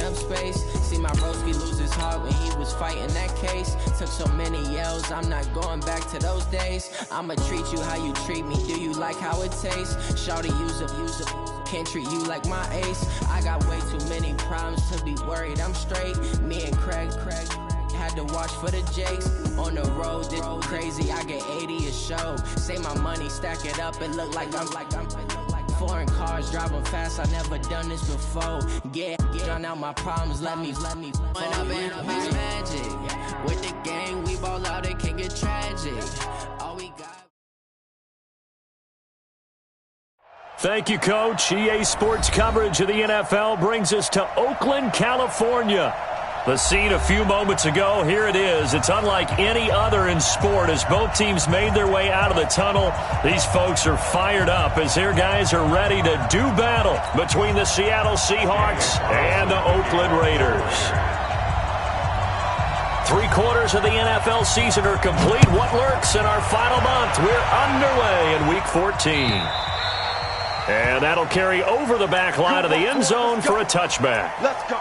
up space. See my Broski lose his heart when he was fighting that case. Took so many yells, I'm not going back to those days. I'ma treat you how you treat me. Do you like how it tastes? Shawty, use up. Can't treat you like my ace. I got way too many problems to be worried. I'm straight. Me and Craig had to watch for the Jakes. On the road, this crazy. I get 80 a show. Say my money, stack it up. It look like I'm foreign cars driving fast. I never done this before. Get drown out my problems. Let me. When I've been up is magic. With the gang, we ball out. It can get tragic. All we got. Thank you, Coach. EA Sports coverage of the NFL brings us to Oakland, California. The scene a few moments ago, here it is. It's unlike any other in sport as both teams made their way out of the tunnel. These folks are fired up as their guys are ready to do battle between the Seattle Seahawks and the Oakland Raiders. 3/4 of the NFL season are complete. What lurks in our final month? We're underway in Week 14. And that'll carry over the back line of the end zone for a touchback. Let's go.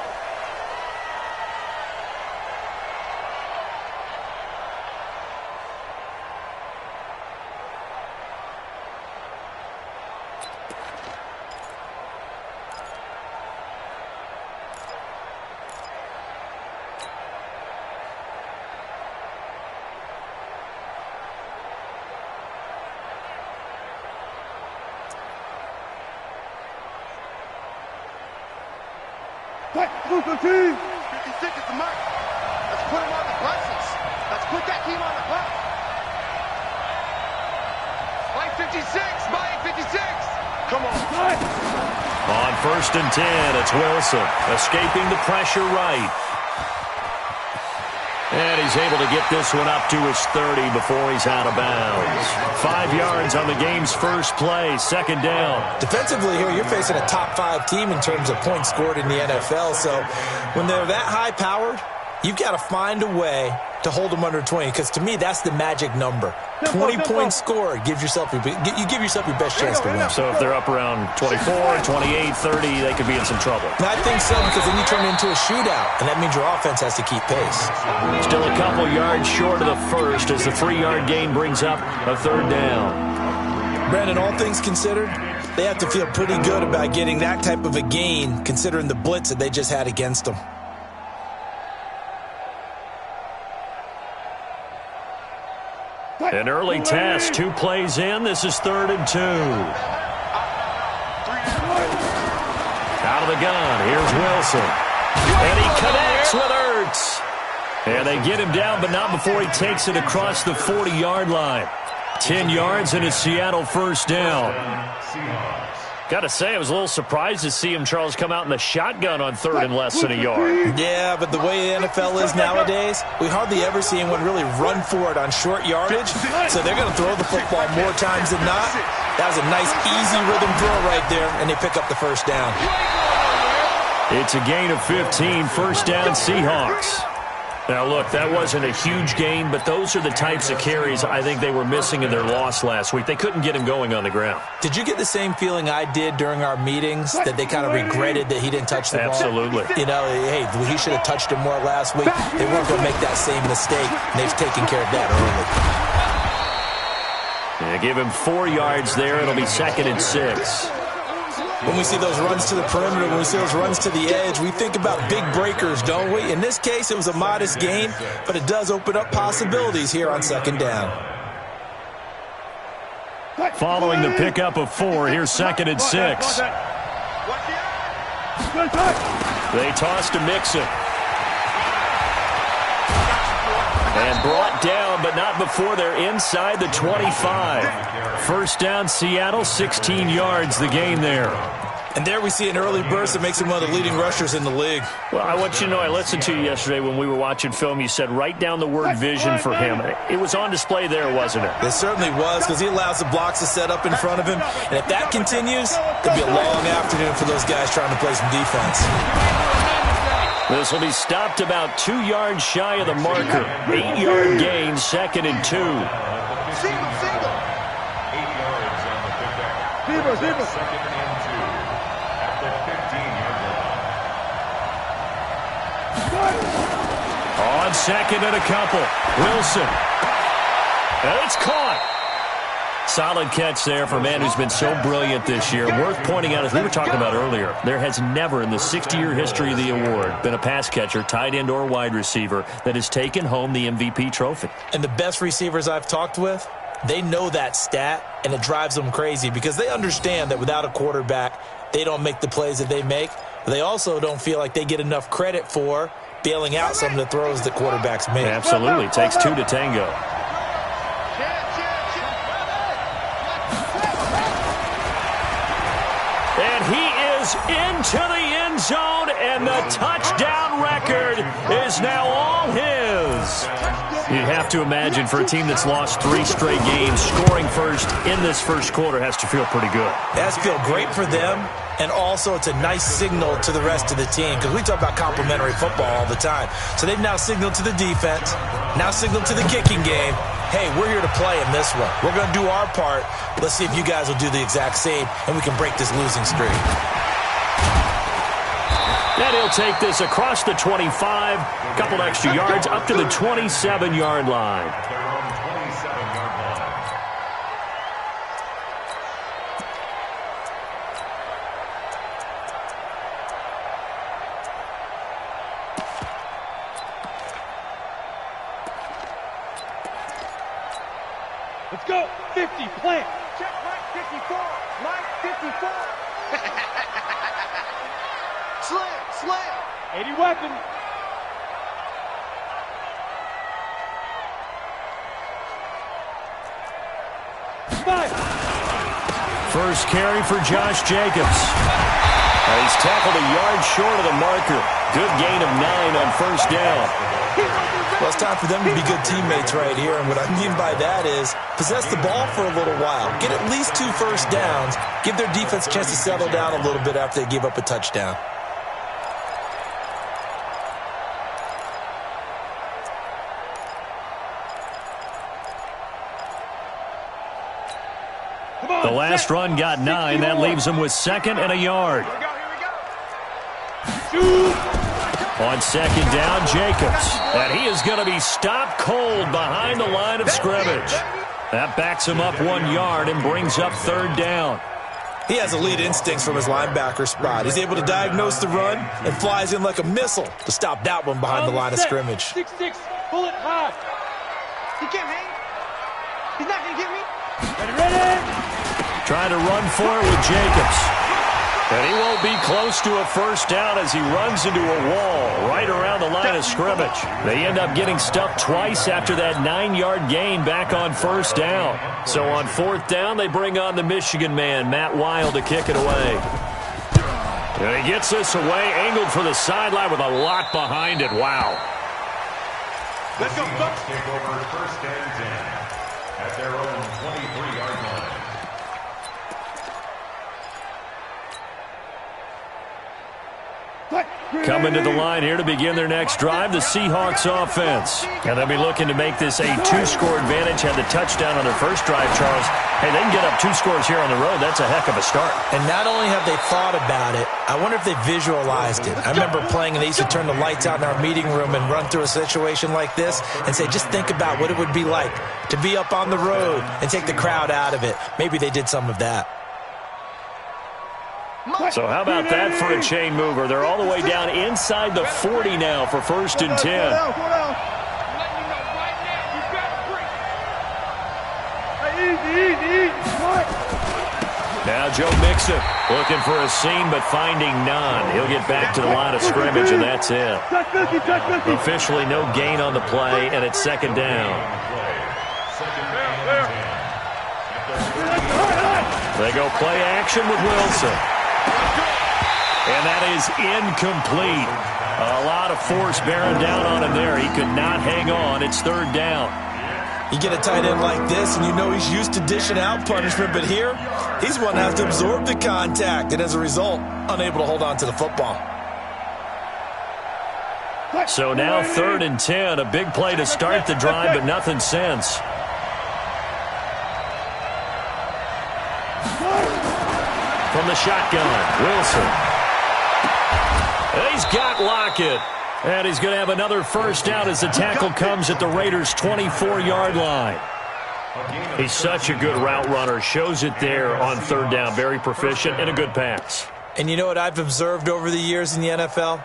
Move the team. 56 is the mark. Let's put him on the buses. Let's put that team on the bus. By 56. By 56. Come on. On 1st and 10, it's Wilson escaping the pressure right. And he's able to get this one up to his 30 before he's out of bounds. 5 yards on the game's first play, 2nd down. Defensively here, you're facing a top 5 team in terms of points scored in the NFL. So when they're that high-powered, you've got to find a way to hold them under 20. Because to me, that's the magic number. 20 points scored gives yourself you give yourself your best chance to win. So if they're up around 24, 28, 30, they could be in some trouble. I think so, because then you turn it into a shootout, and that means your offense has to keep pace. Still a couple yards short of the first as the 3-yard gain brings up a 3rd down. Brandon, all things considered, they have to feel pretty good about getting that type of a gain, considering the blitz that they just had against them. An early test, 2 plays in. This is 3rd and 2. Out of the gun, here's Wilson. And he connects with Ertz. And they get him down, but not before he takes it across the 40-yard line. 10 yards and it's Seattle 1st down. Got to say, I was a little surprised to see him, Charles, come out in the shotgun on 3rd and less than a yard. Yeah, but the way the NFL is nowadays, we hardly ever see anyone really run for it on short yardage. So they're going to throw the football more times than not. That was a nice, easy rhythm throw right there, and they pick up the 1st down. It's a gain of 15, 1st down Seahawks. Now, look, that wasn't a huge gain, but those are the types of carries I think they were missing in their loss last week. They couldn't get him going on the ground. Did you get the same feeling I did during our meetings, that they kind of regretted that he didn't touch the ball? Absolutely. You know, hey, he should have touched him more last week. They weren't going to make that same mistake, and they've taken care of that early. Yeah, give him 4 yards there. It'll be 2nd and 6. When we see those runs to the perimeter, when we see those runs to the edge, we think about big breakers, don't we? In this case, it was a modest gain, but it does open up possibilities here on 2nd down. Following the pickup of 4, here's 2nd and 6. They toss to Mixon. And brought down, but not before they're inside the 25. 1st down, Seattle, 16 yards the gain there. And there we see an early burst that makes him one of the leading rushers in the league. Well, I want you to know, I listened to you yesterday when we were watching film. You said write down the word vision for him. It was on display there, wasn't it? It certainly was, because he allows the blocks to set up in front of him. And if that continues, it'll be a long afternoon for those guys trying to play some defense. This will be stopped about 2 yards shy of the marker. 8-yard gain, 2nd and 2. Single. 8 yards on the pickup. 2nd and 2 at the 15-yard line. On second and a couple. Wilson. And it's caught. Solid catch there for a man who's been so brilliant this year. Worth pointing out, as we were talking about earlier, there has never in the 60-year history of the award been a pass catcher, tight end, or wide receiver that has taken home the MVP trophy. And the best receivers I've talked with, they know that stat, and it drives them crazy because they understand that without a quarterback, they don't make the plays that they make. But they also don't feel like they get enough credit for bailing out some of the throws that quarterbacks make. Absolutely. It takes two to tango. And he is into the end zone, and the touchdown record is now all his. You'd have to imagine for a team that's lost 3 straight games, scoring first in this first quarter has to feel pretty good. It has to feel great for them, and also it's a nice signal to the rest of the team because we talk about complimentary football all the time. So they've now signaled to the defense, now signaled to the kicking game, hey, we're here to play in this one. We're going to do our part. Let's see if you guys will do the exact same, and we can break this losing streak. And he'll take this across the 25, a couple extra yards, up to the 27-yard line. Let's go. 50, plant. Check Mike 54. Mike 54. Slam. 80 weapon. Five. First carry for Josh Jacobs. He's tackled a yard short of the marker. Good gain of 9 on first down. Well, it's time for them to be good teammates right here, and what I mean by that is possess the ball for a little while. Get at least 2 first downs. Give their defense a chance to settle down a little bit after they give up a touchdown. The last run got 9. That leaves him with 2nd and a yard. On 2nd down, Jacobs. And he is going to be stopped cold behind the line of scrimmage. That backs him up 1 yard and brings up 3rd down. He has elite instincts from his linebacker spot. He's able to diagnose the run and flies in like a missile to stop that one behind the line of scrimmage. 6-6, bullet high. He can't hang. He's not going to get me. Ready. Trying to run for it with Jacobs. And he won't be close to a first down as he runs into a wall right around the line of scrimmage. They end up getting stuffed twice after that 9-yard gain back on first down. So on 4th down, they bring on the Michigan man, Matt Wild, to kick it away. And he gets this away, angled for the sideline with a lot behind it. Wow. Let's go. Take over 1st and 10 at their own 23-yard line. Coming to the line here to begin their next drive, the Seahawks offense. And they'll be looking to make this a 2-score advantage. Had the touchdown on their first drive, Charles. Hey, they can get up 2 scores here on the road. That's a heck of a start. And not only have they thought about it, I wonder if they visualized it. I remember playing, and they used to turn the lights out in our meeting room and run through a situation like this and say, just think about what it would be like to be up on the road and take the crowd out of it. Maybe they did some of that. So how about that for a chain mover? They're all the way down inside the 40 now for 1st and 10. Now Joe Mixon looking for a seam but finding none. He'll get back to the line of scrimmage, and that's it. Officially no gain on the play, and it's 2nd down. They go play action with Wilson. And that is incomplete. A lot of force bearing down on him there. He could not hang on. It's 3rd down. You get a tight end like this, and you know he's used to dishing out punishment, but here, he's one that has to absorb the contact, and as a result, unable to hold on to the football. So now 3rd and 10, a big play to start the drive, but nothing since. From the shotgun, Wilson. He's got Lockett. And he's going to have another first down as the tackle comes at the Raiders' 24-yard line. He's such a good route runner. Shows it there on third down. Very proficient and a good pass. And you know what I've observed over the years in the NFL?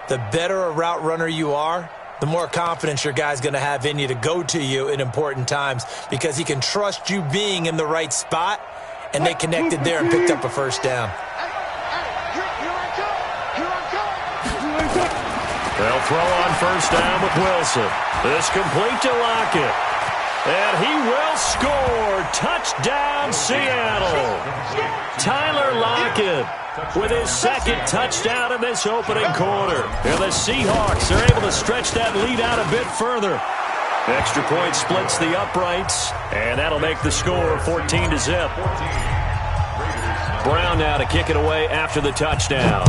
The better a route runner you are, the more confidence your guy's going to have in you to go to you in important times because he can trust you being in the right spot, and they connected there and picked up a first down. They'll throw on first down with Wilson. This complete to Lockett. And he will score. Touchdown, Seattle. Tyler Lockett with his second touchdown in this opening quarter. And the Seahawks are able to stretch that lead out a bit further. Extra point splits the uprights, and that'll make the score 14-0. Brown now to kick it away after the touchdown.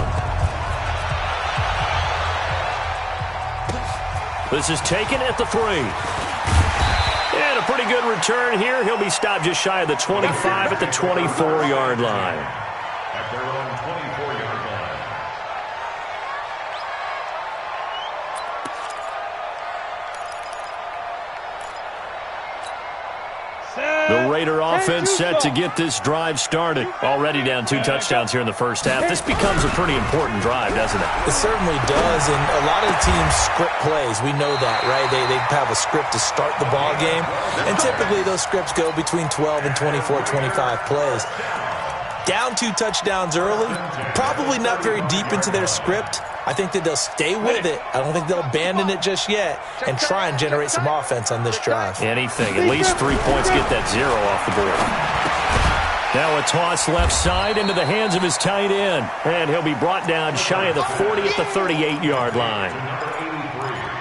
This is taken at the 3. And a pretty good return here. He'll be stopped just shy of the 25 at the 24-yard line. At their own 24-yard line. The Raider offense set to get this drive started. Already down 2 touchdowns here in the first half. This becomes a pretty important drive, doesn't it? It certainly does, and a lot of the teams script plays. We know that, right? They have a script to start the ball game, and typically those scripts go between 12 and 24, 25 plays. Down 2 touchdowns early, probably not very deep into their script. I think that they'll stay with it. I don't think they'll abandon it just yet and try and generate some offense on this drive. Anything. At least 3 points, get that 0 off the board. Now a toss left side into the hands of his tight end. And he'll be brought down shy of the 40 at the 38-yard line.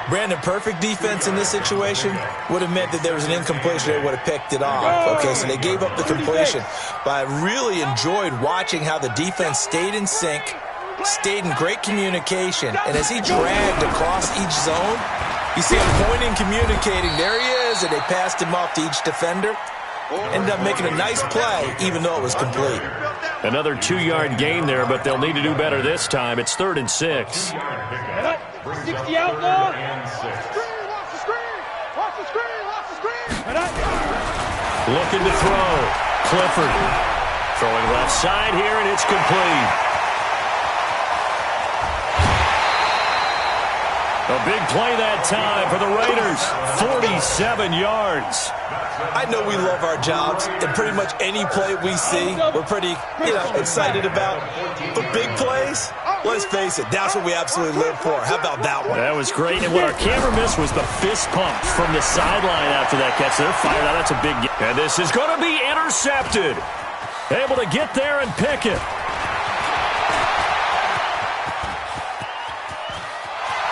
Brandon, perfect defense in this situation would have meant that there was an incompletion. They would have picked it off. Okay, so they gave up the completion. But I really enjoyed watching how the defense stayed in sync, stayed in great communication, and as he dragged across each zone, you see him pointing, communicating. There he is, and they passed him off to each defender. Ended up making a nice play, even though it was complete. Another 2-yard gain there, but they'll need to do better this time. It's 3rd and 6. 60 out now. Looking to throw. Clifford throwing left side here, and it's complete. A big play that time for the Raiders. 47 yards. I know we love our jobs, and pretty much any play we see, we're pretty, excited about. But big plays, let's face it, that's what we absolutely live for. How about that one? That was great, and what our camera missed was the fist pump from the sideline after that catch. They're fired out. That's a big game. And this is going to be intercepted. Able to get there and pick it.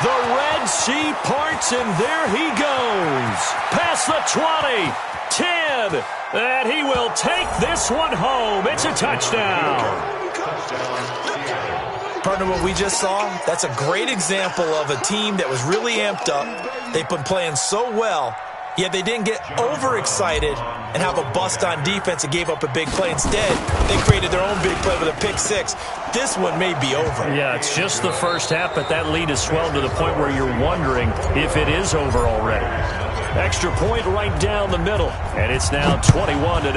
The Red Sea parts, and there he goes. Past the 20, 10, and he will take this one home. It's a touchdown. Partner, what we just saw, that's a great example of a team that was really amped up. They've been playing so well, yet they didn't get overexcited and have a bust on defense and gave up a big play. Instead, they created their own big play with a pick 6. This one may be over. Yeah, it's just the first half, but that lead has swelled to the point where you're wondering if it is over already. Extra point right down the middle, and it's now 21-0.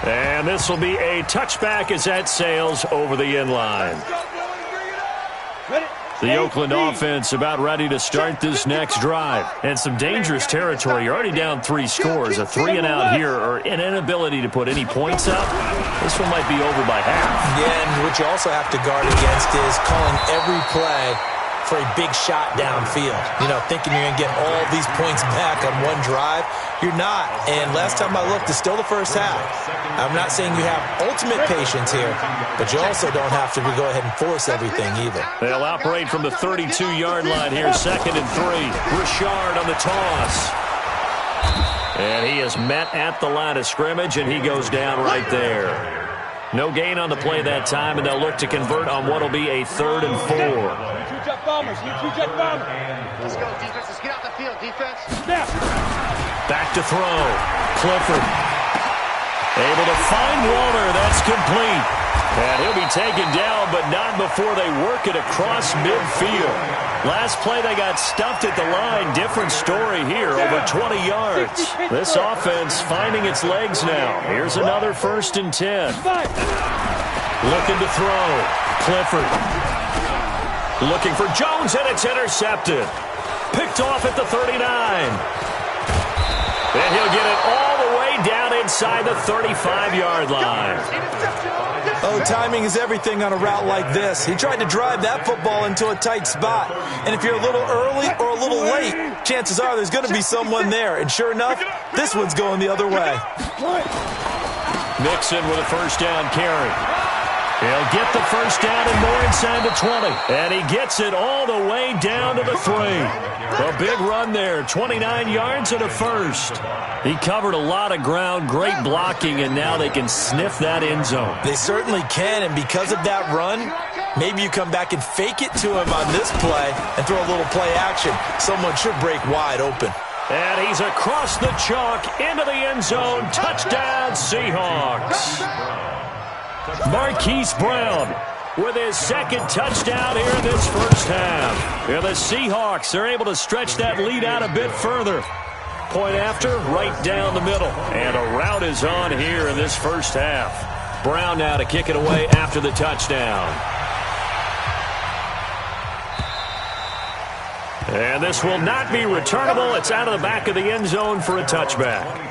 And this will be a touchback as that sails over the inline. The Oakland offense about ready to start this next drive. And some dangerous territory. You're already down 3 scores. A 3-and-out here or an inability to put any points up. This one might be over by half. Yeah, and what you also have to guard against is calling every play for a big shot downfield. Thinking you're going to get all these points back on one drive. You're not. And last time I looked, it's still the first half. I'm not saying you have ultimate patience here, but you also don't have to go ahead and force everything either. They'll operate from the 32-yard line here, 2nd and 3. Richard on the toss. And he is met at the line of scrimmage, and he goes down right there. No gain on the play that time, and they'll look to convert on what will be a 3rd and 4. Two-jet bombers. Two-jet bombers. Let's go, defense. Let's get out the field, defense. Snap. Back to throw. Clifford. Able to find Walter. That's complete. And he'll be taken down, but not before they work it across midfield. Last play, they got stuffed at the line. Different story here, over 20 yards. This offense finding its legs now. Here's another 1st and 10. Looking to throw. Clifford. Looking for Jones, and it's intercepted. Picked off at the 39. And he'll get it all the way down inside the 35-yard line. Oh, timing is everything on a route like this. He tried to drive that football into a tight spot. And if you're a little early or a little late, chances are there's going to be someone there. And sure enough, this one's going the other way. Mixon with a 1st down carry. He'll get the 1st down and more inside the 20. And he gets it all the way down to the 3. A big run there, 29 yards and a 1st. He covered a lot of ground, great blocking, and now they can sniff that end zone. They certainly can, and because of that run, maybe you come back and fake it to him on this play and throw a little play action. Someone should break wide open. And he's across the chalk into the end zone. Touchdown, Seahawks. Marquise Brown with his 2nd touchdown here in this 1st half. Here the Seahawks are able to stretch that lead out a bit further. Point after, right down the middle. And a route is on here in this 1st half. Brown now to kick it away after the touchdown. And this will not be returnable. It's out of the back of the end zone for a touchback.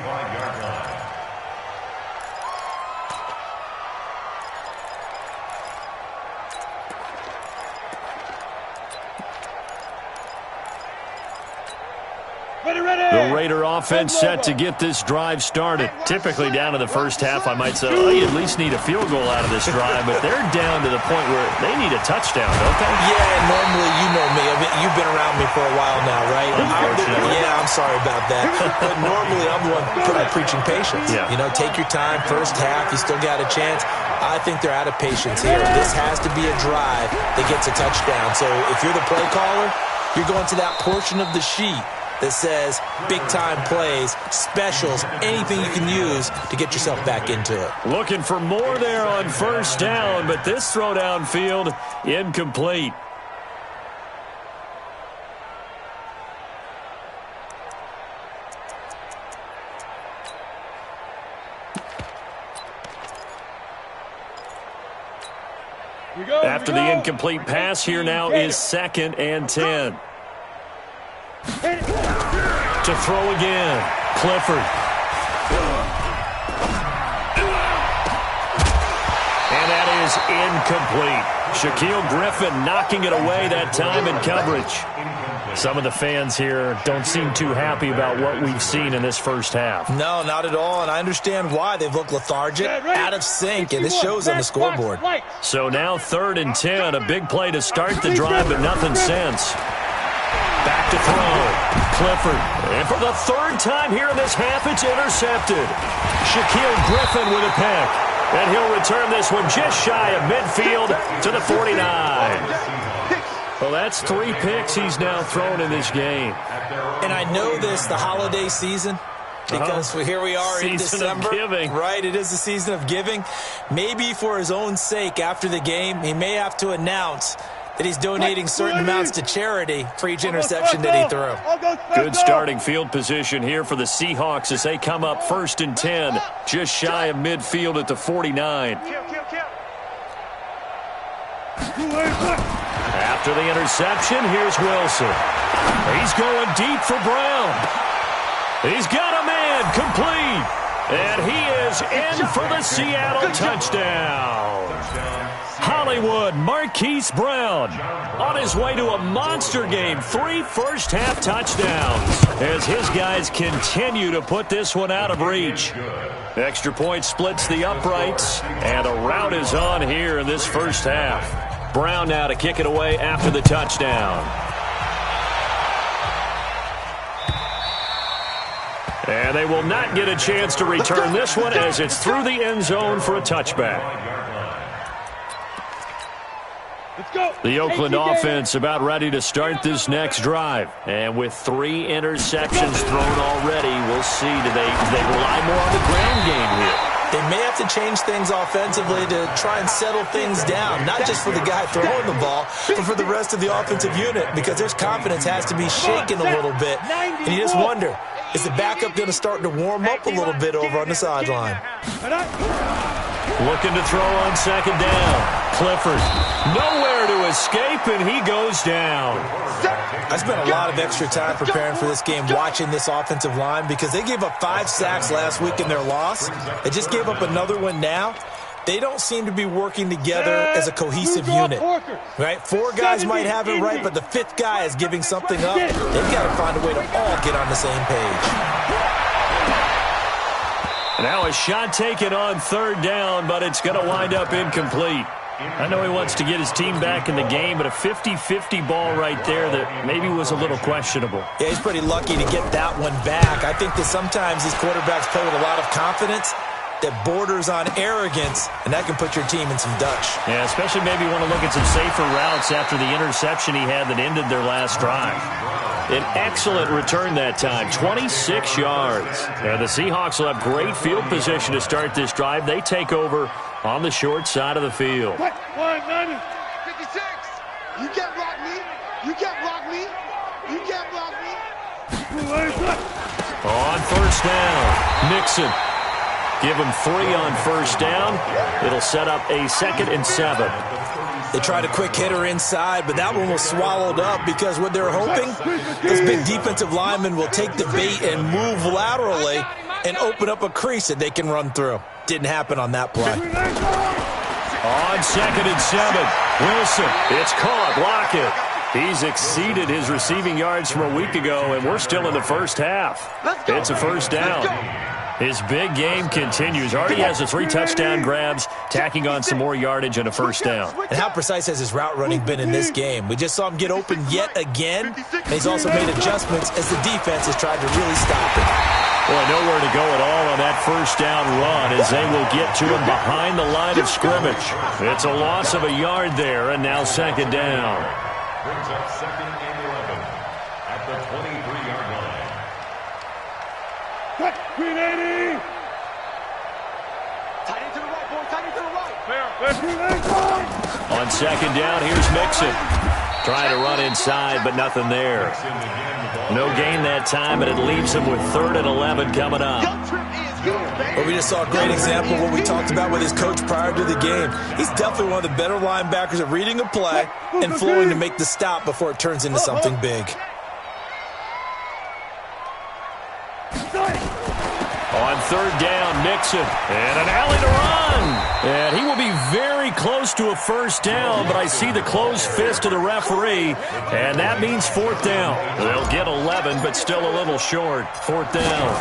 The Raider offense set to get this drive started. Typically down to the 1st half, I might say, oh, you at least need a field goal out of this drive, but they're down to the point where they need a touchdown, don't they? Yeah, normally, you know me. You've been around me for a while now, right? I'm sorry about that. But normally, I'm the one preaching patience. Yeah. You know, take your time. 1st half, you still got a chance. I think they're out of patience here. This has to be a drive that gets a touchdown. So if you're the play caller, you're going to that portion of the sheet that says big-time plays, specials, anything you can use to get yourself back into it. Looking for more there on 1st down, but this throw downfield, incomplete. After the incomplete pass, here now is 2nd and 10. To throw again, Clifford. And that is incomplete. Shaquille Griffin knocking it away that time in coverage. Some of the fans here don't seem too happy about what we've seen in this 1st half. No, not at all, and I understand why. They've looked lethargic, out of sync, and this shows on the scoreboard. So now 3rd and 10, a big play to start the drive, but nothing since. Back to throw. Clifford. And for the 3rd time here in this half, it's intercepted. Shaquille Griffin with a pick. And he'll return this one just shy of midfield to the 49. Well, that's 3 picks he's now thrown in this game. And I know this, the holiday season, because here we are in December. Season of giving. Right, it is the season of giving. Maybe for his own sake after the game, he may have to announce that he's donating certain amounts to charity for each interception that he threw. Good starting field position here for the Seahawks as they come up 1st and 10, just shy of midfield at the 49. After the interception, here's Wilson. He's going deep for Brown. He's got a man complete. And he is in for the Seattle touchdown. Hollywood Marquise Brown on his way to a monster game. 3 first-half touchdowns as his guys continue to put this one out of reach. Extra point splits the uprights, and a rout is on here in this 1st half. Brown now to kick it away after the touchdown. And they will not get a chance to return this one as it's through the end zone for a touchback. The Oakland offense about ready to start this next drive. And with 3 interceptions thrown already, we'll see. Do they rely more on the ground game here? They may have to change things offensively to try and settle things down, not just for the guy throwing the ball, but for the rest of the offensive unit, because their confidence has to be shaken a little bit. And you just wonder, is the backup going to start to warm up a little bit over on the sideline? Looking to throw on second down. Clifford, nowhere to escape, and he goes down. I spent a lot of extra time preparing for this game, watching this offensive line, because they gave up 5 sacks last week in their loss. They just gave up another one now. They don't seem to be working together as a cohesive unit. Right? 4 guys might have it right, but the 5th guy is giving something up. They've got to find a way to all get on the same page. Now a shot taken on third down, but it's going to wind up incomplete. I know he wants to get his team back in the game, but a 50-50 ball right there that maybe was a little questionable. Yeah, he's pretty lucky to get that one back. I think that sometimes these quarterbacks play with a lot of confidence that borders on arrogance, and that can put your team in some Dutch. Yeah, especially maybe want to look at some safer routes after the interception he had that ended their last drive. An excellent return that time, 26 yards. And the Seahawks will have great field position to start this drive. They take over on the short side of the field. 56. You can't block me. You can't block me. You can't block me. On first down, Nixon. Give him 3 on first down. It'll set up a 2nd and 7. They tried a quick hitter inside, but that one was swallowed up because what they're hoping, those big defensive linemen will take the bait and move laterally and open up a crease that they can run through. Didn't happen on that play. On 2nd and 7, Wilson. It's caught. Lockett. He's exceeded his receiving yards from a week ago, and we're still in the first half. It's a first down. His big game continues. Already has the 3 touchdown grabs, tacking on some more yardage and a first down. And how precise has his route running been in this game? We just saw him get open yet again, and he's also made adjustments as the defense has tried to really stop him. Boy, nowhere to go at all on that first down run as they will get to him behind the line of scrimmage. It's a loss of a yard there, and now second down. Brings up 2nd and 11 at the 23-yard line. Green 80. Tight end to the right, boy. Tight end to the right. On second down, here's Mixon. Trying to run inside, but nothing there. No gain that time, and it leaves him with 3rd and 11 coming up. Well, we just saw a great example of what we talked about with his coach prior to the game. He's definitely one of the better linebackers at reading a play and flowing to make the stop before it turns into something big. On third down, Nixon. And an alley to run. And he will be very close to a first down, but I see the closed fist of the referee, and that means 4th down. They'll get 11, but still a little short. 4th down.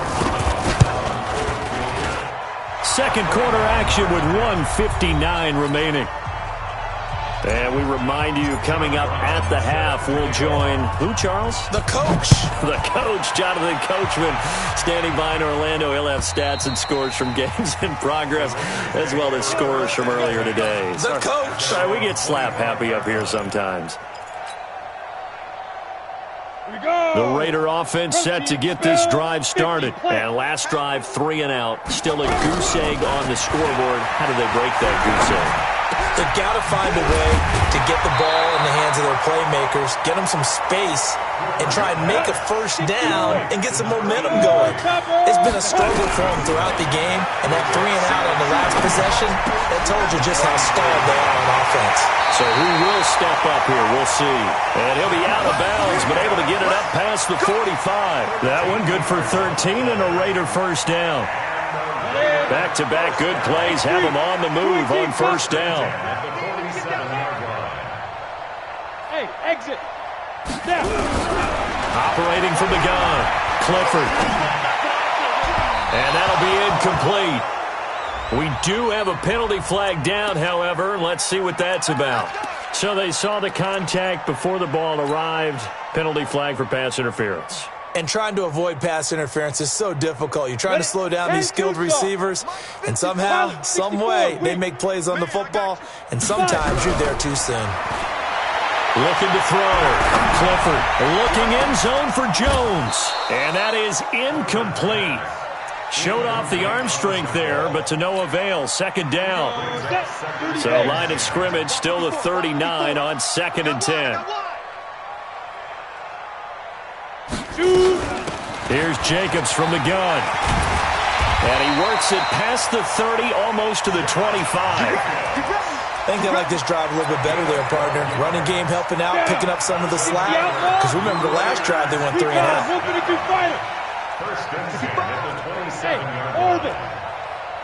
Second quarter action with 1:59 remaining. And we remind you, coming up at the half, we'll join, who, Charles? The coach. The coach, Jonathan Coachman, standing by in Orlando. He'll have stats and scores from games in progress, as well as scores from earlier today. The coach. Sorry, we get slap happy up here sometimes. The Raider offense set to get this drive started. And last drive, 3 and out. Still a goose egg on the scoreboard. How do they break that goose egg? They've got to find a way to get the ball in the hands of their playmakers, get them some space, and try and make a first down and get some momentum going. It's been a struggle for them throughout the game, and that 3 and out on the last possession, that told you just how stalled they are on offense. So who will step up here? We'll see. And he'll be out of bounds, but able to get it up past the 45. That one good for 13 and a Raider first down. Back-to-back good plays have them on the move on first down. Hey, exit. Now. Operating from the gun, Clifford. And that'll be incomplete. We do have a penalty flag down, however. Let's see what that's about. So they saw the contact before the ball arrived. Penalty flag for pass interference. And trying to avoid pass interference is so difficult. You're trying to slow down these skilled receivers, and somehow, some way, they make plays on the football, and sometimes you're there too soon. Looking to throw. Clifford looking end zone for Jones. And that is incomplete. Showed off the arm strength there, but to no avail. Second down. So line of scrimmage still the 39 on 2nd and 10. Here's Jacobs from the gun. And he works it past the 30, almost to the 25. I think they like this drive a little bit better there, partner. Running game helping out, picking up some of the slack. Because remember the last drive they went 3 and out. First and 10 at the 27-yard Orbit.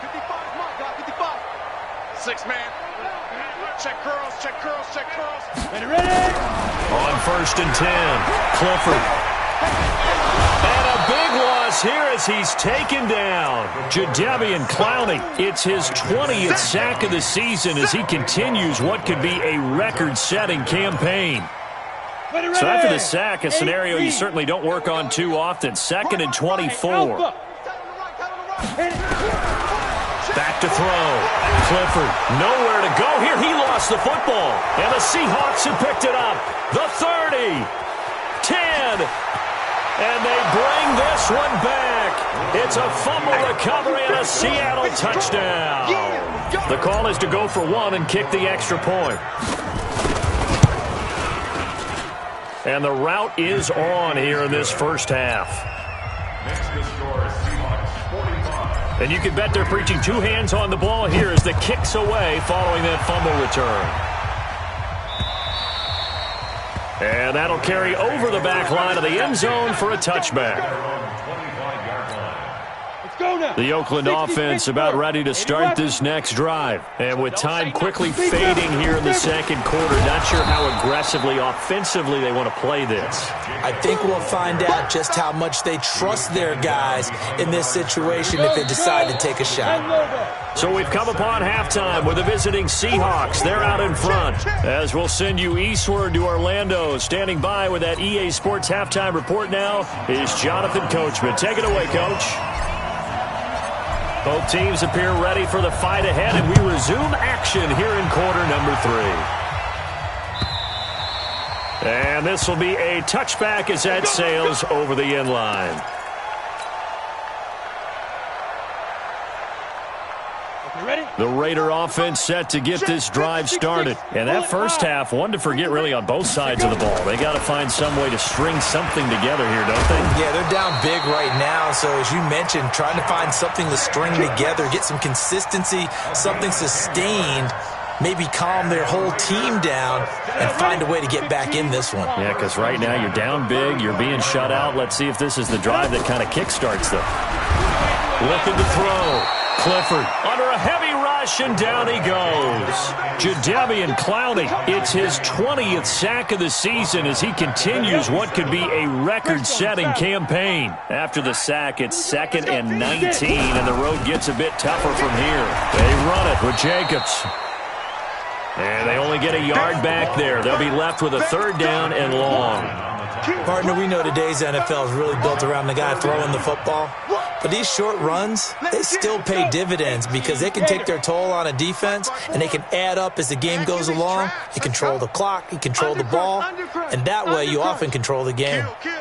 55, my God, 55. 6 man. Check curls, check curls, check curls. Ready. On 1st and 10, Clifford. And a big loss here as he's taken down. Jadeveon Clowney. It's his 20th sack of the season as he continues what could be a record-setting campain. So after the sack, a scenario you certainly don't work on too often. 2nd and 24. Back to throw. Clifford, nowhere to go here. He lost the football. And the Seahawks have picked it up. The 30. 10. And they bring this one back. It's a fumble recovery and a Seattle touchdown. The call is to go for 1 and kick the extra point. And the route is on here in this first half. Next to score, Seahawks 45. And you can bet they're preaching 2 hands on the ball here as the kick's away following that fumble return. And that'll carry over the back line of the end zone for a touchback. The Oakland offense about ready to start this next drive. And with time quickly fading here in the second quarter, not sure how aggressively, offensively they want to play this. I think we'll find out just how much they trust their guys in this situation if they decide to take a shot. So we've come upon halftime with the visiting Seahawks. They're out in front. As we'll send you eastward to Orlando. Standing by with that EA Sports halftime report now is Jonathan Coachman. Take it away, Coach. Both teams appear ready for the fight ahead, and we resume action here in quarter number 3. And this will be a touchback as that sails over the end line. The Raider offense set to get this drive started. And that first half, one to forget really on both sides of the ball. They got to find some way to string something together here, don't they? Yeah, they're down big right now. So as you mentioned, trying to find something to string together, get some consistency, something sustained, maybe calm their whole team down and find a way to get back in this one. Yeah, because right now you're down big, you're being shut out. Let's see if this is the drive that kind of kickstarts them. Looking to throw. Clifford under a heavy rush, and down he goes. Jadeveon Clowney, it's his 20th sack of the season as he continues what could be a record-setting campaign. After the sack, it's 2nd and 19, and the road gets a bit tougher from here. They run it with Jacobs. And they only get a yard back there. They'll be left with a 3rd down and long. Partner, we know today's NFL is really built around the guy throwing the football. But these short runs, they still pay dividends because they can take their toll on a defense and they can add up as the game goes along. You control the clock, you control the ball, and that way you often control the game. Kill.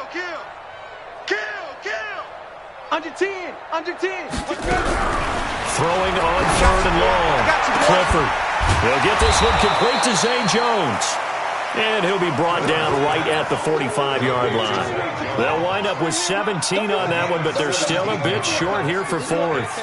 Under 10. Throwing on 3rd and long. Clifford. He'll get this one complete to Zay Jones. And he'll be brought down right at the 45-yard line. They'll wind up with 17 on that one, but they're still a bit short here for 4th.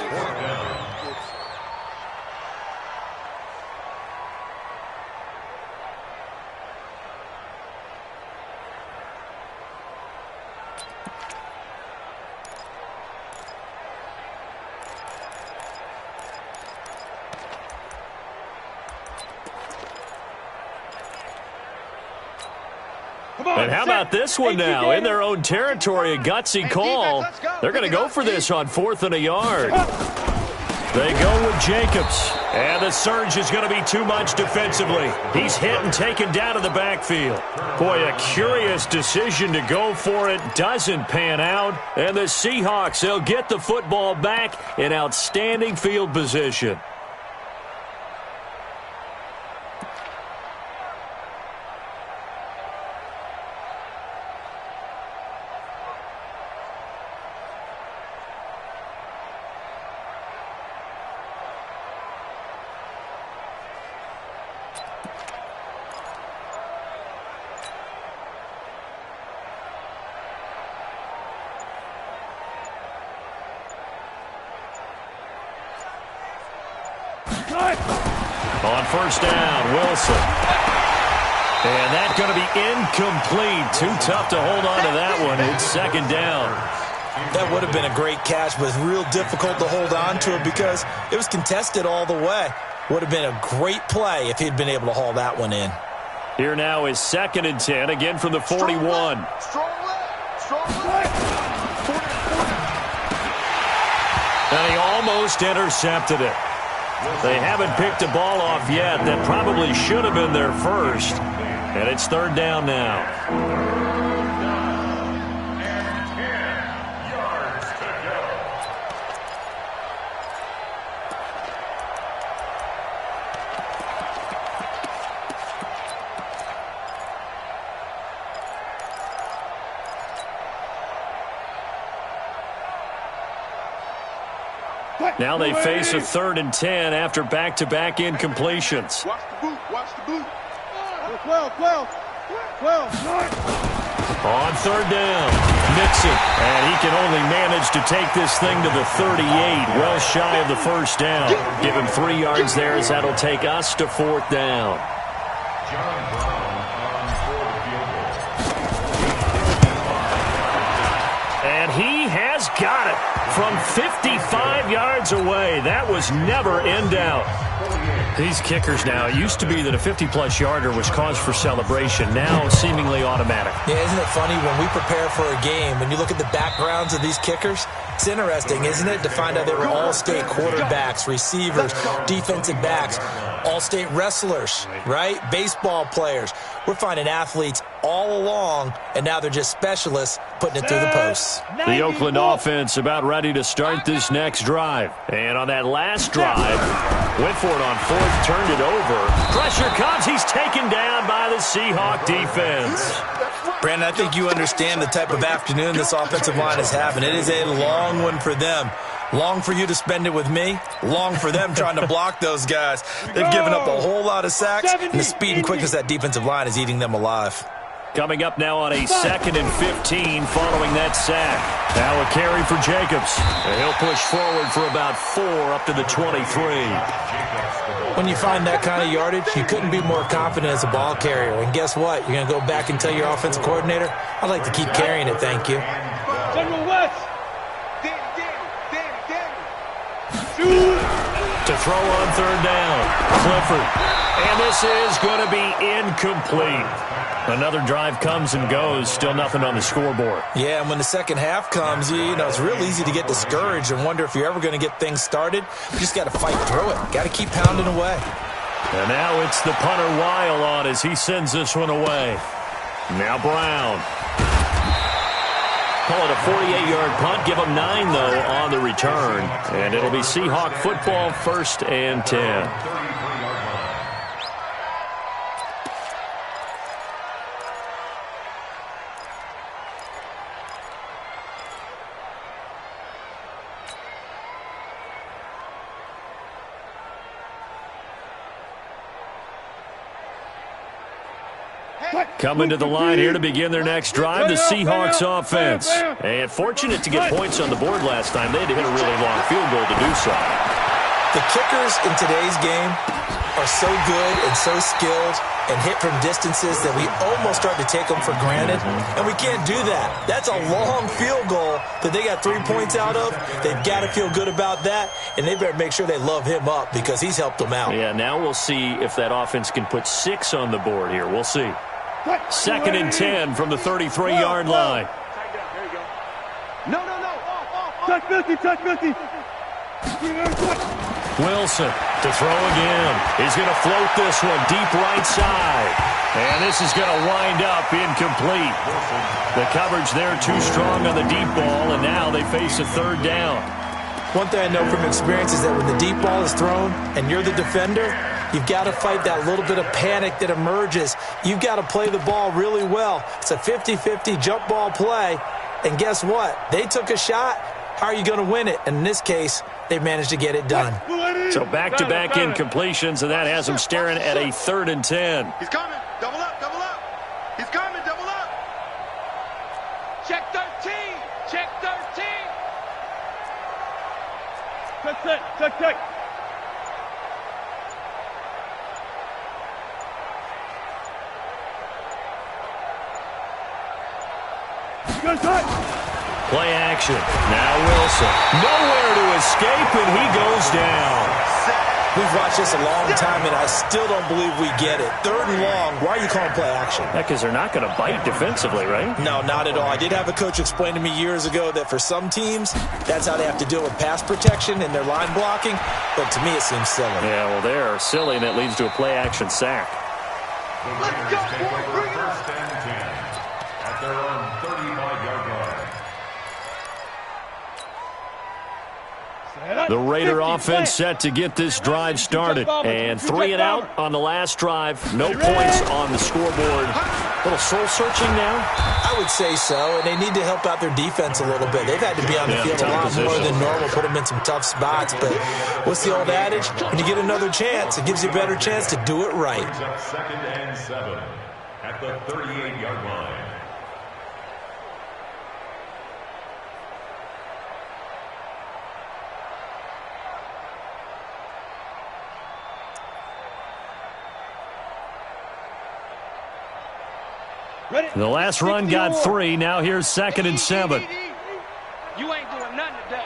And how about this one now? In their own territory, a gutsy call. They're going to go for this on 4th and a yard. They go with Jacobs. And the surge is going to be too much defensively. He's hit and taken down to the backfield. Boy, a curious decision to go for it. Doesn't pan out. And the Seahawks, they'll get the football back in outstanding field position. On first down, Wilson. And that's going to be incomplete. Too tough to hold on to that one. It's second down. That would have been a great catch, but it's real difficult to hold on to it because it was contested all the way. Would have been a great play if he'd been able to haul that one in. Here now is 2nd and 10, again from the 41. And he almost intercepted it. They haven't picked a ball off yet. That probably should have been their first. And it's 3rd down now. Now they face a 3rd and 10 after back-to-back incompletions. Watch the boot. Watch the boot. 12. On 3rd down, Mixon. And he can only manage to take this thing to the 38, well shy of the first down. Give him 3 yards there as that'll take us to 4th down. And he has got it from 55 yards away. That was never in doubt. These kickers now, it used to be that a 50-plus yarder was cause for celebration. Now seemingly automatic. Yeah, isn't it funny when we prepare for a game, when you look at the backgrounds of these kickers, it's interesting, isn't it, to find out they were all-state quarterbacks, receivers, defensive backs, all-state wrestlers, right? Baseball players. We're finding athletes all along, and now they're just specialists putting it through the posts. The Oakland offense about ready to start this next drive. And on that last drive, went for it on 4th, turned it over. Pressure comes. He's taken down by the Seahawk defense. Brandon, I think you understand the type of afternoon this offensive line is having. It is a long one for them. Long for you to spend it with me. Long for them trying to block those guys. They've given up a whole lot of sacks, and the speed and quickness of that defensive line is eating them alive. Coming up now on a 2nd and 15 following that sack. Now a carry for Jacobs. And he'll push forward for about 4 up to the 23. When you find that kind of yardage, you couldn't be more confident as a ball carrier. And guess what? You're going to go back and tell your offensive coordinator, I'd like to keep carrying it, thank you. General West. To throw on 3rd down, Clifford. And this is going to be incomplete. Another drive comes and goes, still nothing on the scoreboard. Yeah, and when the second half comes, you know, it's real easy to get discouraged and wonder if you're ever going to get things started. You just got to fight through it. Got to keep pounding away. And now it's the punter Weil on as he sends this one away. Now Brown. Call it a 48-yard punt. Give them 9, though, on the return. And it'll be Seahawk football, 1st and 10. Coming to the line here to begin their next drive, the Seahawks offense. And fortunate to get points on the board last time. They had to hit a really long field goal to do so. The kickers in today's game are so good and so skilled and hit from distances that we almost start to take them for granted. And we can't do that. That's a long field goal that they got 3 points out of. They've got to feel good about that, and they better make sure they love him up because he's helped them out. Yeah, now we'll see if that offense can put 6 on the board here. We'll see. 2nd and 10 from the 33-yard line. No. Touch 50. Wilson to throw again. He's going to float this one deep right side. And this is going to wind up incomplete. The coverage there too strong on the deep ball, and now they face a 3rd down. One thing I know from experience is that when the deep ball is thrown and you're the defender, you've got to fight that little bit of panic that emerges. You've got to play the ball really well. It's a 50-50 jump ball play. And guess what? They took a shot. How are you going to win it? And in this case, they managed to get it done. So back-to-back incompletions, and that has them staring at a 3rd and 10. He's coming. Double up. He's coming. Double up. Check 13. Check. Play action. Now Wilson. Nowhere to escape, and he goes down. We've watched this a long time, and I still don't believe we get it. 3rd and long. Why are you calling play action? Yeah, because they're not going to bite defensively, right? No, not at all. I did have a coach explain to me years ago that for some teams, that's how they have to deal with pass protection and their line blocking. But to me, it seems silly. Yeah, well, they're silly, and it leads to a play action sack. The Raiders take over 1st and 10 at their own 35-yard line. The Raider offense set to get this drive started. And 3 and out on the last drive. No points on the scoreboard. A little soul-searching now? I would say so, and they need to help out their defense a little bit. They've had to be on the field a lot more than normal, put them in some tough spots. But what's the old adage? When you get another chance, it gives you a better chance to do it right. 2nd and 7 at the 38-yard line. The last run got 3. Now here's 2nd and 7. You ain't doing nothing today.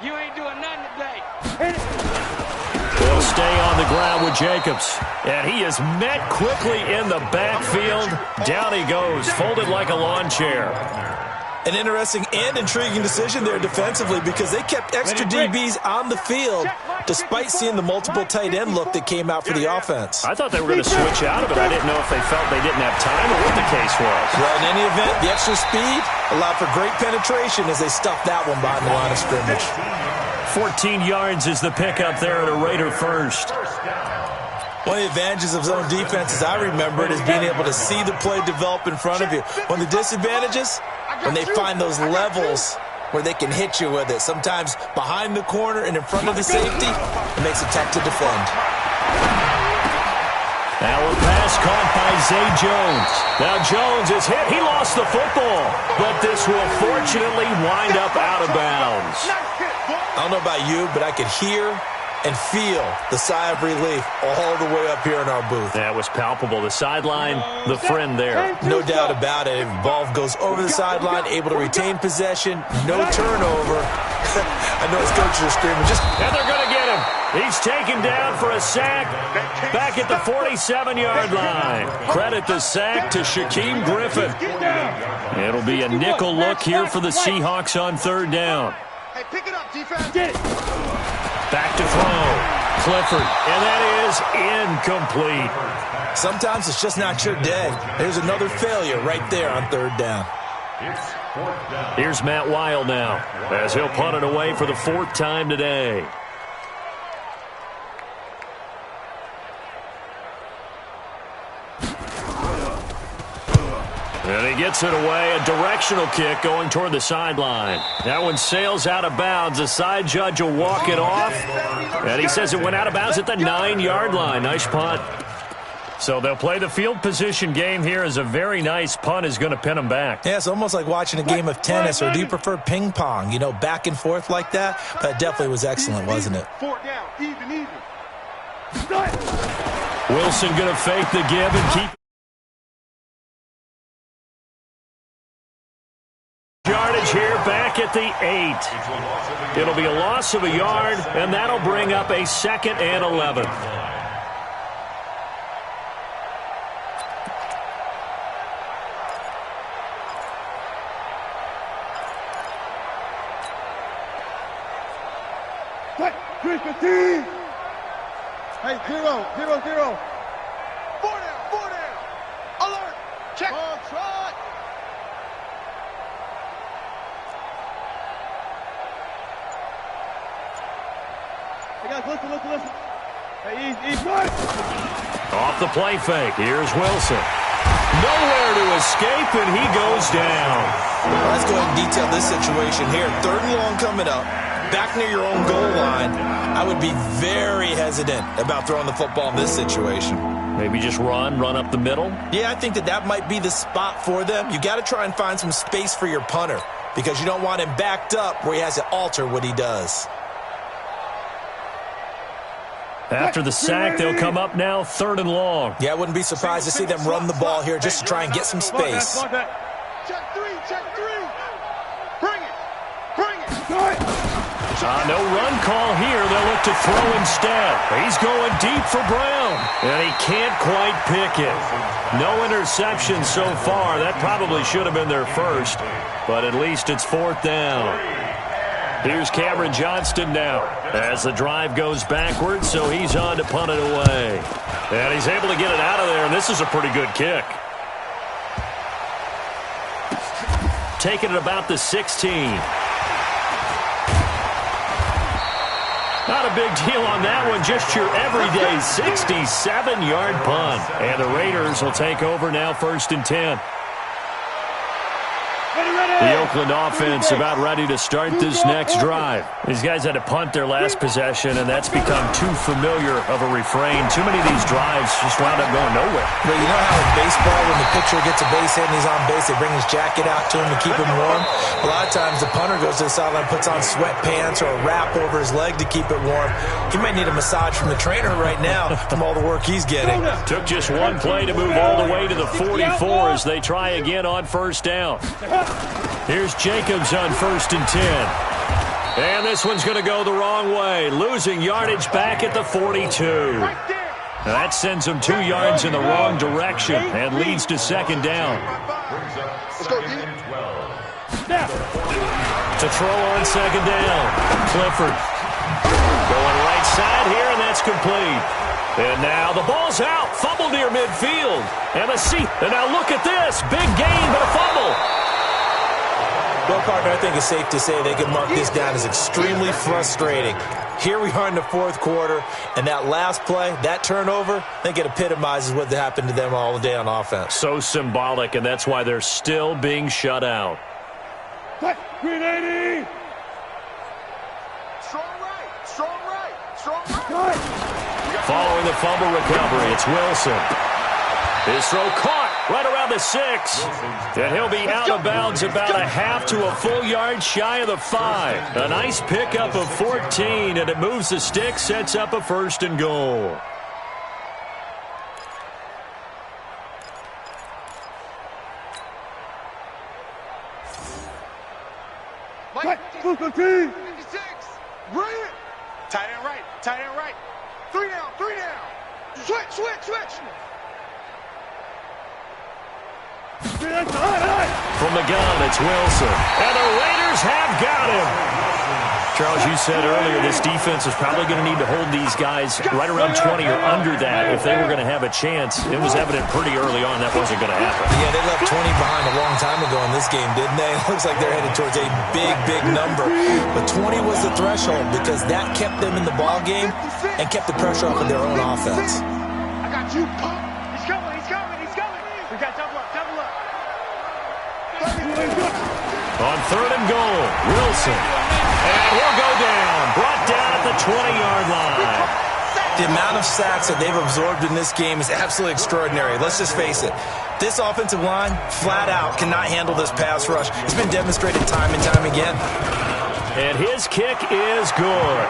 You ain't doing nothing today. They'll stay on the ground with Jacobs. And he is met quickly in the backfield. Down he goes, folded like a lawn chair. An interesting and intriguing decision there defensively because they kept extra DBs on the field despite seeing the multiple tight end look that came out for the offense. I thought they were going to switch out of it. I didn't know if they felt they didn't have time or what the case was. Well, in any event, the extra speed allowed for great penetration as they stuffed that one behind the line of scrimmage. 14 yards is the pickup there at a Raider first. One of the advantages of zone defense, as I remember it, is being able to see the play develop in front of you. One of the disadvantages, when they find those levels where they can hit you with it. Sometimes behind the corner and in front of the safety, it makes it tough to defend. Now a pass caught by Zay Jones. Now Jones is hit. He lost the football, but this will fortunately wind up out of bounds. I don't know about you, but I could hear and feel the sigh of relief all the way up here in our booth. That was palpable. The sideline, the friend there. No doubt about it. Ball goes over the sideline, able to retain possession, no turnover. I know his coaches are screaming. And they're going to get him. He's taken down for a sack back at the 47-yard line. Credit the sack to Shaquem Griffin. It'll be a nickel look here for the Seahawks on 3rd down. Hey, pick it up, defense. Get it. Back to throw. Clifford. And that is incomplete. Sometimes it's just not your day. There's another failure right there on 3rd down. It's 4th down. Here's Matt Weil now as he'll punt it away for the 4th time today. And he gets it away, a directional kick going toward the sideline. That one sails out of bounds. The side judge will walk it off. And he says it went out of bounds at the 9-yard line. Nice punt. So they'll play the field position game here as a very nice punt is going to pin them back. Yeah, it's almost like watching a game of tennis, or do you prefer ping pong? You know, back and forth like that? That definitely was excellent, wasn't it? 4th down, even. Wilson going to fake the give and keep yardage here back at the 8. It'll be a loss of a yard, and that'll bring up a 2nd and 11. Hey, 0-0-0. 4 down. Alert. Check. Ball trot. Hey, guys, listen. Hey, easy. Off the play fake. Here's Wilson. Nowhere to escape, and he goes down. Well, let's go ahead and detail this situation here. 3rd and long coming up. Back near your own goal line. I would be very hesitant about throwing the football in this situation. Maybe just run up the middle? Yeah, I think that might be the spot for them. You got to try and find some space for your punter because you don't want him backed up where he has to alter what he does. After the sack, they'll come up now 3rd and long. Yeah, I wouldn't be surprised to see them run the ball here just to try and get some space. check three. Bring it. No run call here. They'll look to throw instead. He's going deep for Brown, and he can't quite pick it. No interception so far. That probably should have been their first, but at least it's 4th down. Here's Cameron Johnston now as the drive goes backwards, so he's on to punt it away. And he's able to get it out of there, and this is a pretty good kick. Taking it about the 16. Not a big deal on that one, just your everyday 67-yard punt. And the Raiders will take over now 1st and 10. The Oakland offense about ready to start this next drive. These guys had to punt their last possession, and that's become too familiar of a refrain. Too many of these drives just wound up going nowhere. But you know how in baseball, when the pitcher gets a base hit and he's on base, they bring his jacket out to him to keep him warm? A lot of times the punter goes to the sideline, puts on sweatpants or a wrap over his leg to keep it warm. He might need a massage from the trainer right now from all the work he's getting. Took just one play to move all the way to the 44 as they try again on 1st down. Here's Jacobs on 1st and 10. And this one's going to go the wrong way, losing yardage back at the 42. Now that sends them 2 yards in the wrong direction and leads to 2nd down. Let's go, D. To throw on 2nd down. Clifford going right side here, and that's complete. And now the ball's out. Fumble near midfield. And now look at this. Big gain, but a fumble. Well, partner, I think it's safe to say they can mark this down as extremely frustrating. Here we are in the 4th quarter, and that last play, that turnover, I think it epitomizes what happened to them all day on offense. So symbolic, and that's why they're still being shut out. 380. Strong right. Following the fumble recovery, it's Wilson. His throw caught right around the 6. And he'll be out of bounds about a half to a full yard shy of the 5. A nice pickup of 14, and it moves the stick, sets up a 1st and goal. Mike, 56. Bring it. Tight end right. 3 down. Switch. From the gun, it's Wilson. And the Raiders have got him. Charles, you said earlier this defense is probably going to need to hold these guys right around 20 or under that if they were going to have a chance. It was evident pretty early on that wasn't going to happen. Yeah, they left 20 behind a long time ago in this game, didn't they? It looks like they're headed towards a big number. But 20 was the threshold because that kept them in the ball game and kept the pressure off of their own offense. I got you, pump. He's coming. We got double up. On 3rd and goal, Wilson. And he'll go down. Brought down at the 20-yard line. The amount of sacks that they've absorbed in this game is absolutely extraordinary. Let's just face it. This offensive line, flat out, cannot handle this pass rush. It's been demonstrated time and time again. And his kick is good.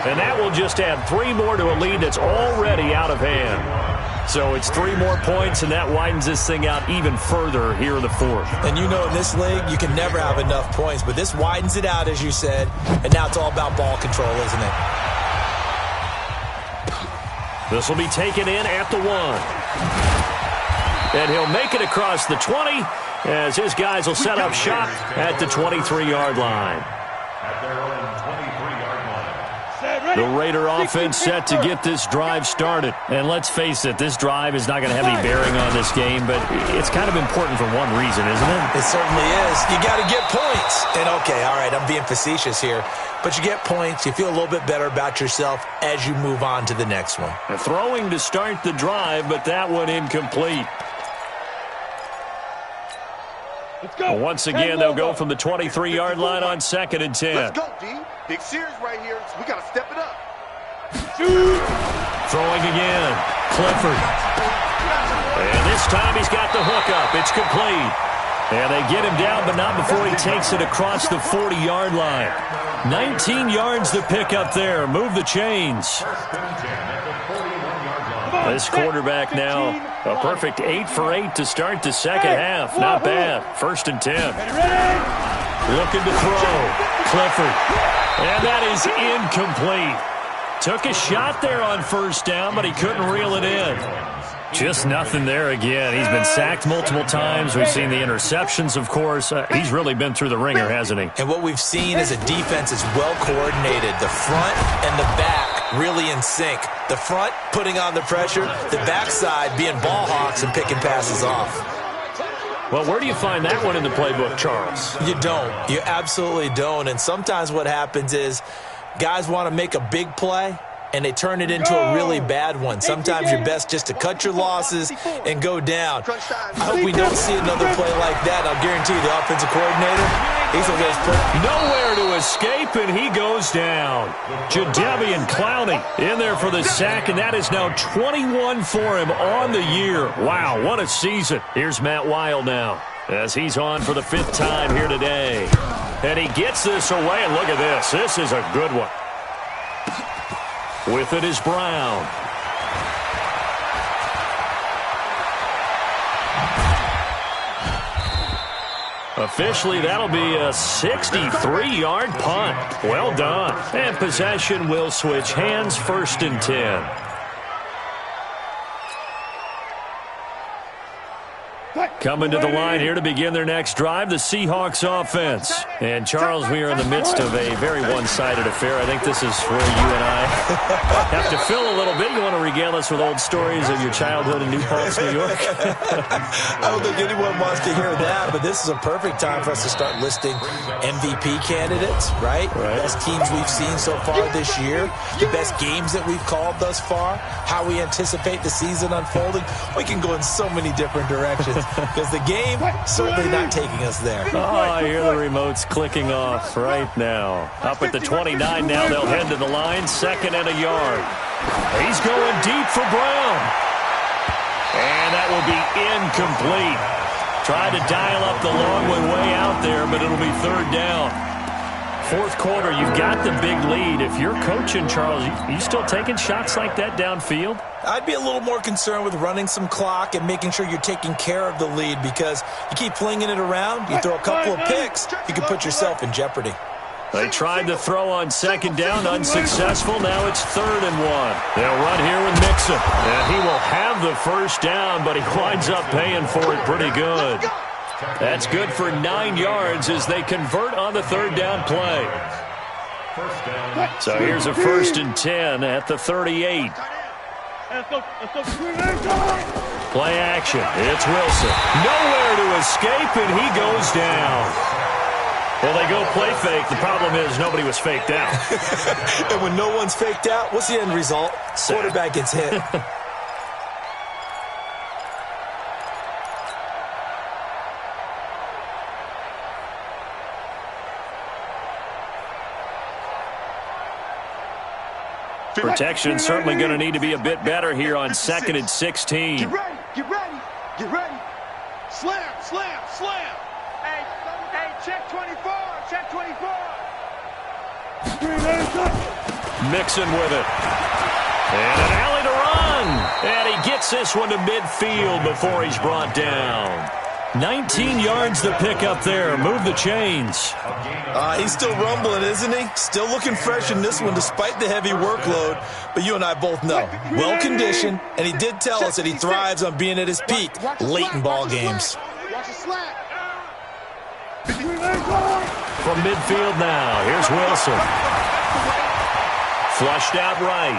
And that will just add 3 more to a lead that's already out of hand. So it's 3 more points, and that widens this thing out even further here in the 4th. And you know in this league, you can never have enough points, but this widens it out, as you said, and now it's all about ball control, isn't it? This will be taken in at the 1. And he'll make it across the 20 as his guys will set up shop at the 23-yard line. At their own 23-yard line. The Raider offense set to get this drive started. And let's face it, this drive is not going to have any bearing on this game, but it's kind of important for one reason, isn't it? It certainly is. You got to get points. And okay, all right, I'm being facetious here, but you get points, you feel a little bit better about yourself as you move on to the next one. Throwing to start the drive, but that one incomplete. Let's go. Once again, they'll go from the 23-yard line on 2nd and 10. Let's go, D. Big series right here. So we got to step it up. Throwing again. Clifford. And this time he's got the hook up. It's complete. And they get him down, but not before he takes it across the 40-yard line. 19 yards to pick up there. Move the chains. This quarterback now, a perfect 8 for 8 to start the second half. Not bad. 1st and 10. Looking to throw. Clifford. And that is incomplete. Took a shot there on 1st down, but he couldn't reel it in. Just nothing there again. He's been sacked multiple times. We've seen the interceptions, of course. He's really been through the ringer, hasn't he? And what we've seen is a defense is well coordinated. The front and the back really in sync. The front putting on the pressure, the backside being ball hawks and picking passes off. Well, where do you find that one in the playbook, Charles? You don't. You absolutely don't. And sometimes what happens is guys want to make a big play, and they turn it into a really bad one. Sometimes you're best just to cut your losses and go down. I hope we don't see another play like that. I'll guarantee you the offensive coordinator, he's going to put nowhere to escape, and he goes down. Jadeveon Clowney in there for the sack, and that is now 21 for him on the year. Wow, what a season. Here's Matt Weil now as he's on for the 5th time here today. And he gets this away, and look at this. This is a good one. With it is Brown. Officially, that'll be a 63-yard punt. Well done. And possession will switch hands. 1st and 10. Coming to the line here to begin their next drive, the Seahawks offense. And, Charles, we are in the midst of a very one-sided affair. I think this is where you and I have to fill a little bit. You want to regale us with old stories of your childhood in New Paltz, New York? I don't think anyone wants to hear that, but this is a perfect time for us to start listing MVP candidates, right? Best teams we've seen so far this year, the best games that we've called thus far, how we anticipate the season unfolding. We can go in so many different directions. Because the game certainly not taking us there. Oh, I hear the remotes clicking off right now. Up at the 29 now, they'll head to the line. 2nd and a yard. He's going deep for Brown. And that will be incomplete. Tried to dial up the long one way out there, but it'll be 3rd down. 4th quarter, you've got the big lead. If you're coaching, Charles, you still taking shots like that downfield? I'd be a little more concerned with running some clock and making sure you're taking care of the lead, because you keep flinging it around, you throw a couple of picks, you can put yourself in jeopardy. They tried to throw on 2nd down, unsuccessful. Now it's 3rd and 1. They'll run here with Mixon. And he will have the 1st down, but he winds up paying for it pretty good. That's good for 9 yards as they convert on the 3rd down play. So here's a 1st and 10 at the 38. Play action. It's Wilson. Nowhere to escape, and he goes down. Well, they go play fake. The problem is nobody was faked out. And when no one's faked out, what's the end result? Quarterback gets hit. Protection certainly going to need to be a bit better here on 2nd and 16. Get ready, get ready, get ready. Slam, slam, slam. Hey, check 24, check 24. Mixon with it. And an alley to run. And he gets this one to midfield before he's brought down. 19 yards to pick up there. Move the chains. He's still rumbling, isn't he? Still looking fresh in this one despite the heavy workload. But you and I both know, well-conditioned, and he did tell us that he thrives on being at his peak late in ball games. From midfield now, here's Wilson. Flushed out right.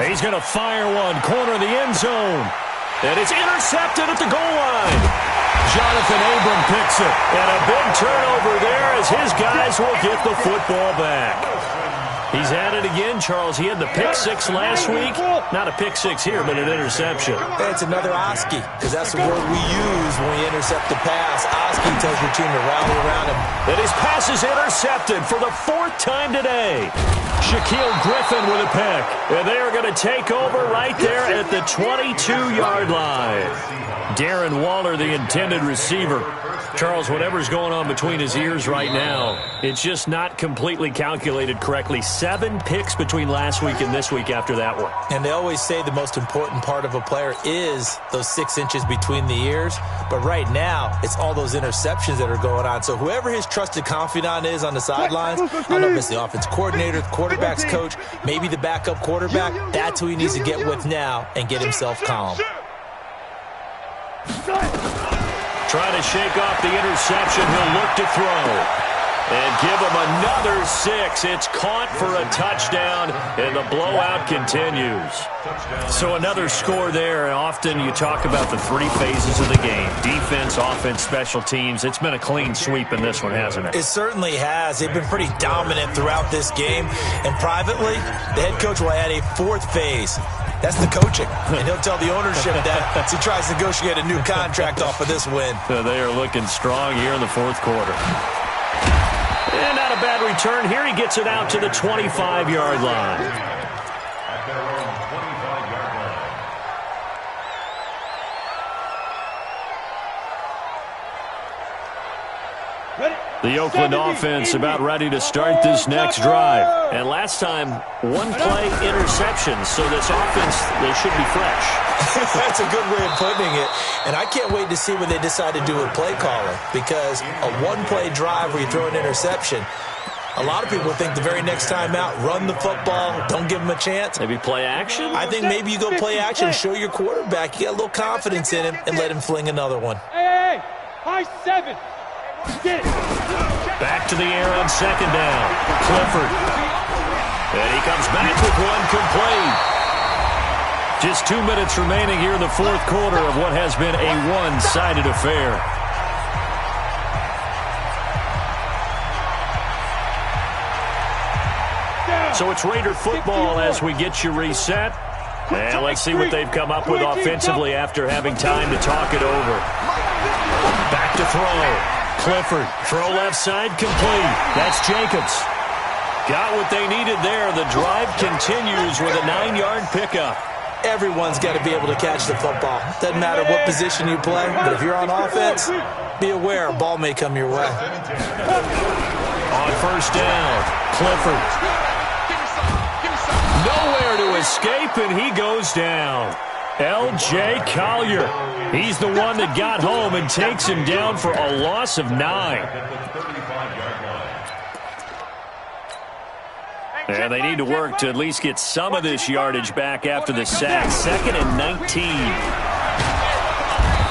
He's going to fire one, corner of the end zone. And it's intercepted at the goal line. Jonathan Abram picks it. And a big turnover there as his guys will get the football back. He's at it again, Charles. He had the pick 6 last week. Not a pick 6 here, but an interception. It's another Oski, because that's the word we use when we intercept the pass. Oski tells your team to rally around him. And his pass is intercepted for the 4th time today. Shaquille Griffin with a pick. And they are going to take over right there at the 22-yard line. Darren Waller, the intended receiver. Charles, whatever's going on between his ears right now, it's just not completely calculated correctly. 7 picks between last week and this week after that one. And they always say the most important part of a player is those 6 inches between the ears. But right now, it's all those interceptions that are going on. So whoever his trusted confidant is on the sidelines, I don't know if it's the offense coordinator, the quarterback's coach, maybe the backup quarterback, that's who he needs to get with now and get himself calm. Trying to shake off the interception. He'll look to throw. And give him another 6. It's caught for a touchdown, and the blowout continues. So another score there. Often you talk about the 3 phases of the game. Defense, offense, special teams. It's been a clean sweep in this one, hasn't it? It certainly has. They've been pretty dominant throughout this game. And privately, the head coach will add a 4th phase. That's the coaching. And he'll tell the ownership that as he tries to negotiate a new contract off of this win. So they are looking strong here in the 4th quarter. And not a bad return here. He gets it out to the 25-yard line. At their own 25-yard line. The Oakland offense about ready to start this next drive. And last time, 1-play interception. So this offense, they should be fresh. That's a good way of putting it. And I can't wait to see when they decide to do a play calling. Because a 1-play drive where you throw an interception, a lot of people think the very next time out, run the football, don't give him a chance. Maybe play action? I think maybe you go play action, show your quarterback you got a little confidence in him, and let him fling another one. Hey, high 7. Get it. Back to the air on 2nd down. Clifford. And he comes back with one complete. Just 2 minutes remaining here in the 4th quarter of what has been a one-sided affair. So it's Raider football as we get you reset. And let's see what they've come up with offensively after having time to talk it over. Back to throw. Clifford, throw left side, complete. That's Jacobs. Got what they needed there. The drive continues with a 9-yard pickup. Everyone's got to be able to catch the football. Doesn't matter what position you play, but if you're on offense, be aware a ball may come your way. On 1st down, Clifford. Nowhere to escape, and he goes down. L.J. Collier. He's the one that got home and takes him down for a loss of 9. And they need to work to at least get some of this yardage back after the sack. 2nd and 19.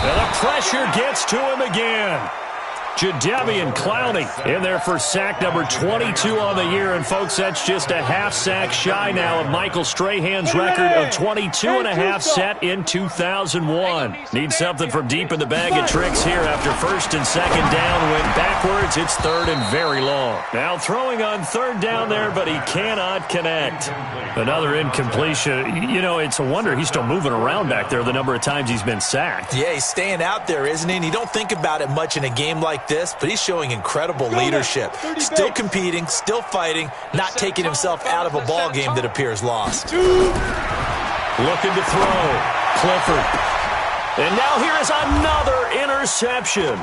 And the pressure gets to him again. Jadeveon Clowney in there for sack number 22 on the year. And, folks, that's just a half sack shy now of Michael Strahan's record of 22.5 set in 2001. Need something from deep in the bag of tricks here after 1st and 2nd down. Went backwards. It's 3rd and very long. Now throwing on 3rd down there, but he cannot connect. Another incompletion. You know, it's a wonder he's still moving around back there the number of times he's been sacked. Yeah, he's staying out there, isn't he? And you don't think about it much in a game like this, but he's showing incredible leadership. Still competing, still fighting, not taking himself out of a ball game that appears lost. Looking to throw. Clifford. And now here is another interception.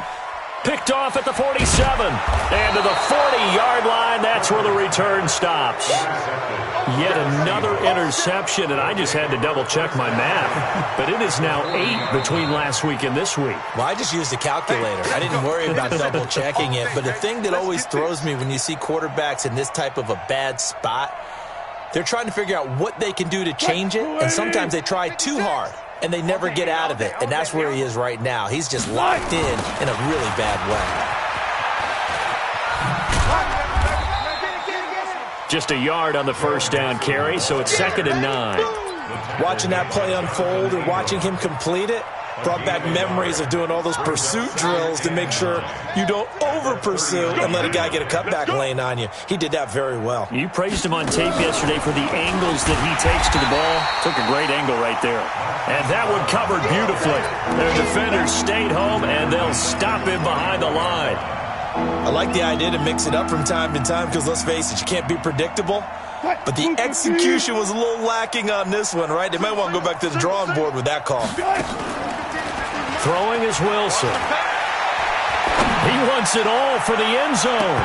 Picked off at the 47. And to the 40-yard line, that's where the return stops. Yet another interception, and I just had to double-check my math. But it is now 8 between last week and this week. Well, I just used a calculator. I didn't worry about double-checking it. But the thing that always throws me when you see quarterbacks in this type of a bad spot, they're trying to figure out what they can do to change it, and sometimes they try too hard, and they never get out of it. And that's where he is right now. He's just locked in a really bad way. Just a yard on the 1st down carry, so it's 2nd and 9. Watching that play unfold and watching him complete it brought back memories of doing all those pursuit drills to make sure you don't over-pursue and let a guy get a cutback lane on you. He did that very well. You praised him on tape yesterday for the angles that he takes to the ball. Took a great angle right there. And that one covered beautifully. Their defenders stayed home, and they'll stop him behind the line. I like the idea to mix it up from time to time because, let's face it, you can't be predictable. But the execution was a little lacking on this one, right? They might want to go back to the drawing board with that call. Throwing is Wilson. He wants it all for the end zone.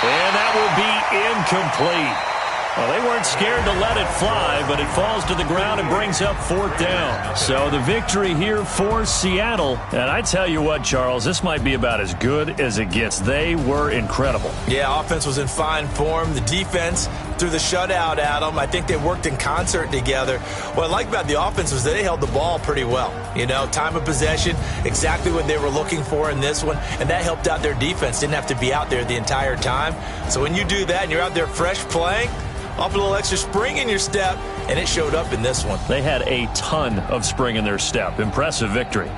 And that will be incomplete. Well, they weren't scared to let it fly, but it falls to the ground and brings up 4th down. So the victory here for Seattle. And I tell you what, Charles, this might be about as good as it gets. They were incredible. Yeah, offense was in fine form. The defense threw the shutout at them. I think they worked in concert together. What I like about the offense was they held the ball pretty well. You know, time of possession, exactly what they were looking for in this one, and that helped out their defense. Didn't have to be out there the entire time. So when you do that and you're out there fresh playing, off a little extra spring in your step, and it showed up in this one. They had a ton of spring in their step. Impressive victory.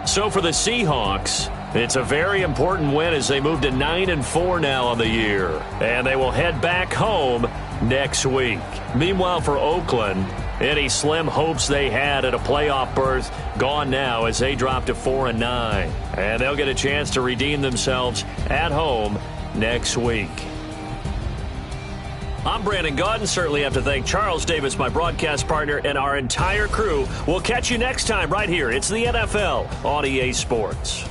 So for the Seahawks, it's a very important win as they move to 9-4 now on the year. And they will head back home next week. Meanwhile, for Oakland, any slim hopes they had at a playoff berth gone now as they drop to 4-9. And they'll get a chance to redeem themselves at home next week. I'm Brandon Gaudin. Certainly have to thank Charles Davis, my broadcast partner, and our entire crew. We'll catch you next time right here. It's the NFL on EA Sports.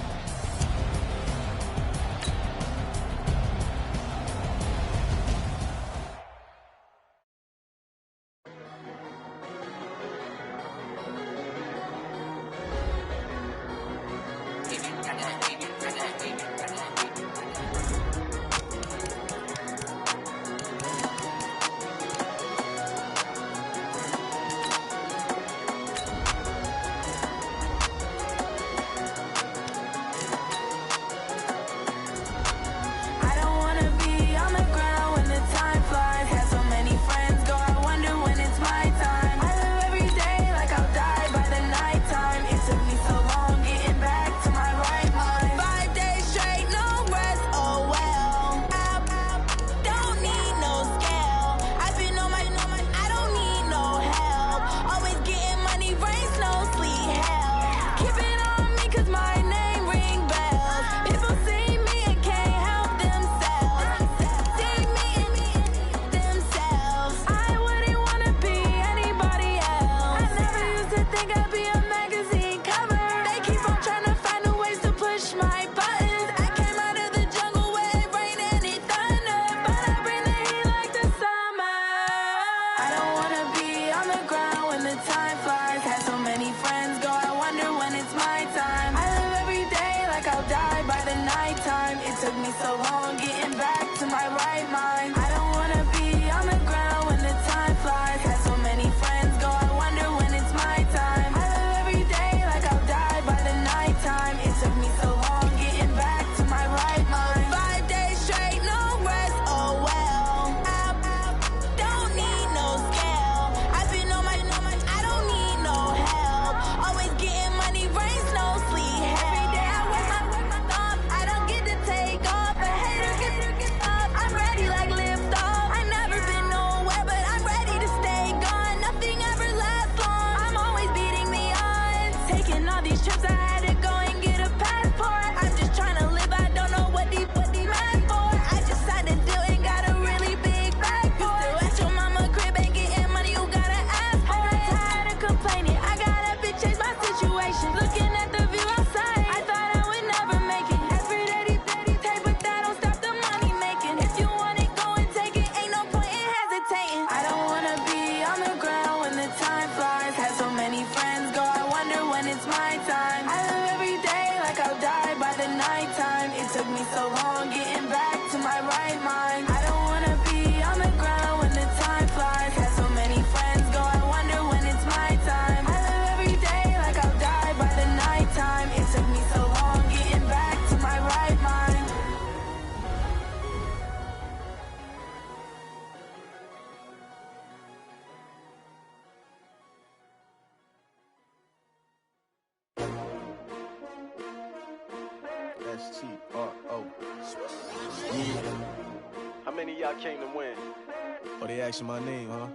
S-T-R-O. How many of y'all came to win? Oh, they asking my name, huh?